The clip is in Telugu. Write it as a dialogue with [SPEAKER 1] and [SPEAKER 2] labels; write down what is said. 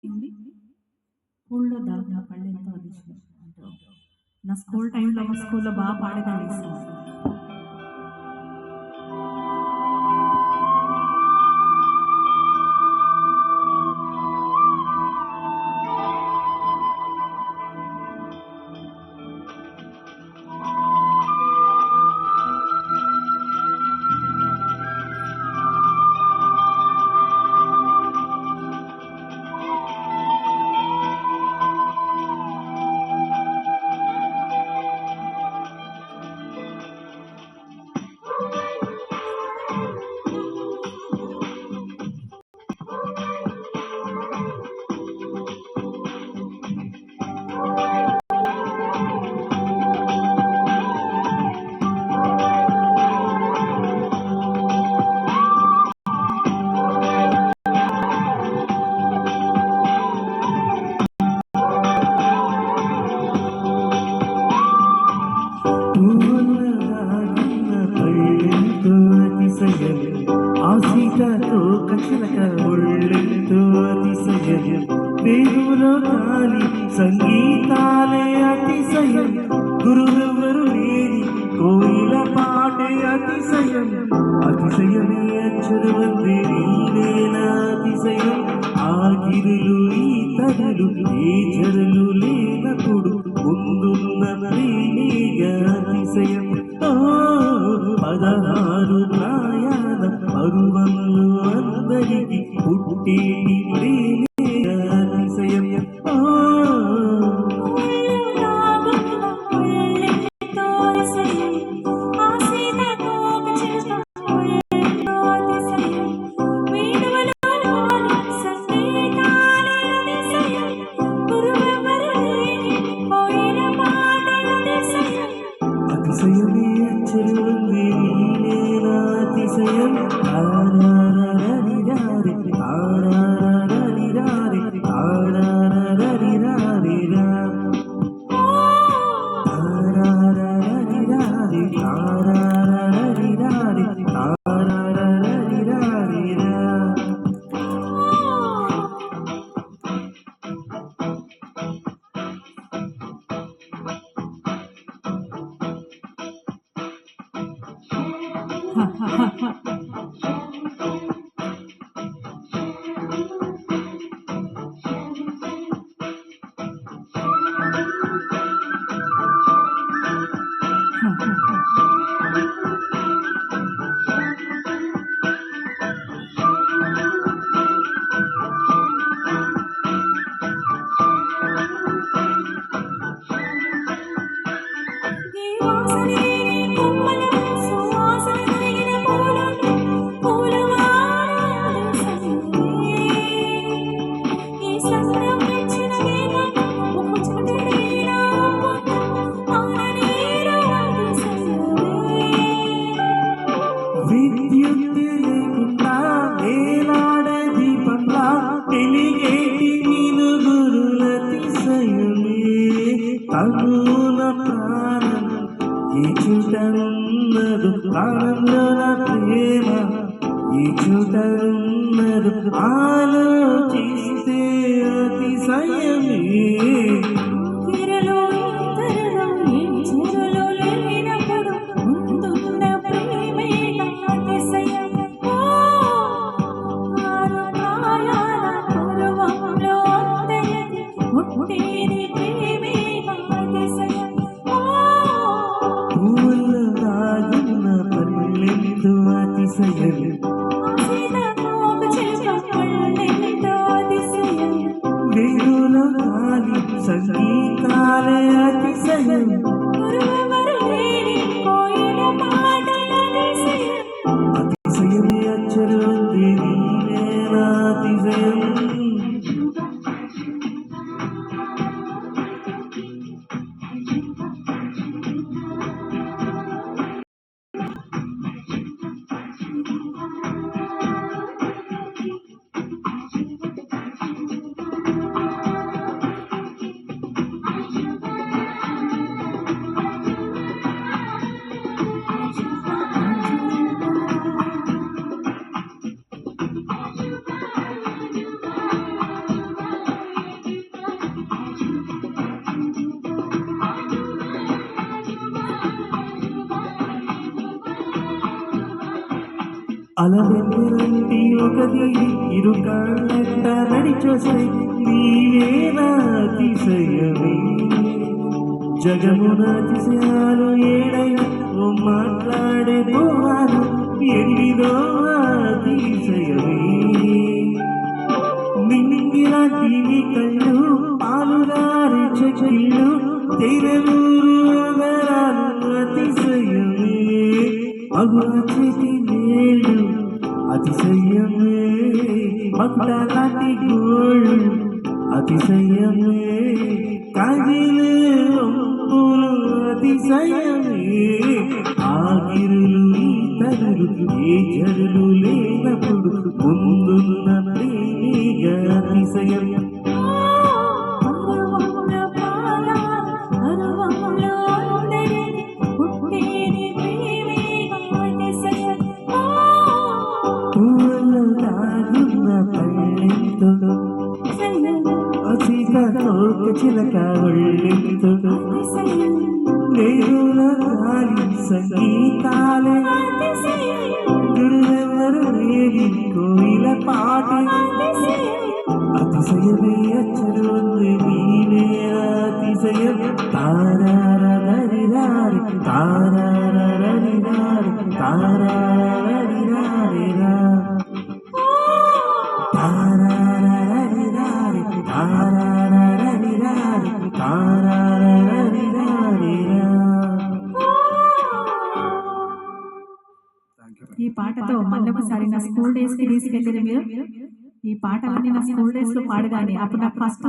[SPEAKER 1] ఏంది స్కూల్లో దాకా పళ్ళెంతో అదిశయం అంటారు. నా స్కూల్ టైంలో స్కూల్లో బాగా పాడేదాన్ని సార్.
[SPEAKER 2] ఆశీతతో కచలక ఒళ్ళెంతో అతిశయం వేరులో కాలి సంగీతాలే అతిశయం గురువెవరు లేని కోయిల పాటే అతిశయం అతిశయమే అచ్చరువంది నీవేల అతిశయం ఆగిరులు ఈ తరులు ఏ జరులు లేనప్పుడు ముందున్న ప్రేమేగా అతిశయం పదహారు ప్రాయాల పరువంలో అందరికి పుట్టేటి ప్రేమే అతిశయం అతిశయమే అచ్చరుంది నీవేనా అతిశయం తారారరిరారి తారారరిరారి తారారరిరారిరా తారారరిరారి తారారరిరారి తారారరిరారిరా విద్యుత్ లేకుండా వేలాడే దీపంలా వెలిగేటి మినుగురుల అతిశయమే తగున ప్రాణం ఈ చుటన్నదు ప్రాణంలో ప్రేమ ఈ చుటన్నదు ఆలోచిస్తే అతిశయమే పూల రాగున్న పల్లెంతో అతిశయం వేరులో కాలి సంగీతాలే అతిశయం అతిశయమే అచ్చరుంది నీవేనా అతిశయం అలవెన్నెలంటి ఒకది ఇరుకాళ్ళంట నడిచొస్తే నీవే నా అతిశయమే జగమున అతిశయాలు ఏడైనా ఓ మాట్లాడే పోవాలు ఎనిమిదో అతిశయమే మింగిలాంటి నీ కళ్ళు పాలుగారి చెక్కిళ్ళు తెరవూరు నగరాలు అతిశయమే అగుల చేతి వేళ్ళు అతిశయమే మగులాంటి గోళ్ళు అతిశయమే కాగిలే ఒంపులు అతిశయమే ఆగిరులు ఈ తరులు ఏ జరులు లేనప్పుడు ముందున్న ప్రేమిగా అతిశయం పూలలో దాగున్న పళ్ళెంతుడు సీతోక చిలక ఒళ్ళెంతుడు వేరుల గాలి సంగీతాలే గురువెవరు లేని కోయిల పాట అతిశయమే అచ్చరు నీవే అతిశయం తారారరిరారి తారారరిరారి తారారరిరారిరా తారారరిరారి తారారరిరారి తారారరిరారిరా.
[SPEAKER 1] ఈ పాటతో మళ్ళొకసారి నా స్కూల్ డేస్ కి తీసుకెళ్ళారు మీరు. ఈ పాటలన్నీ నా స్కూల్ డేస్ లో పాడగానే అప్పుడు నాకు ఫస్ట్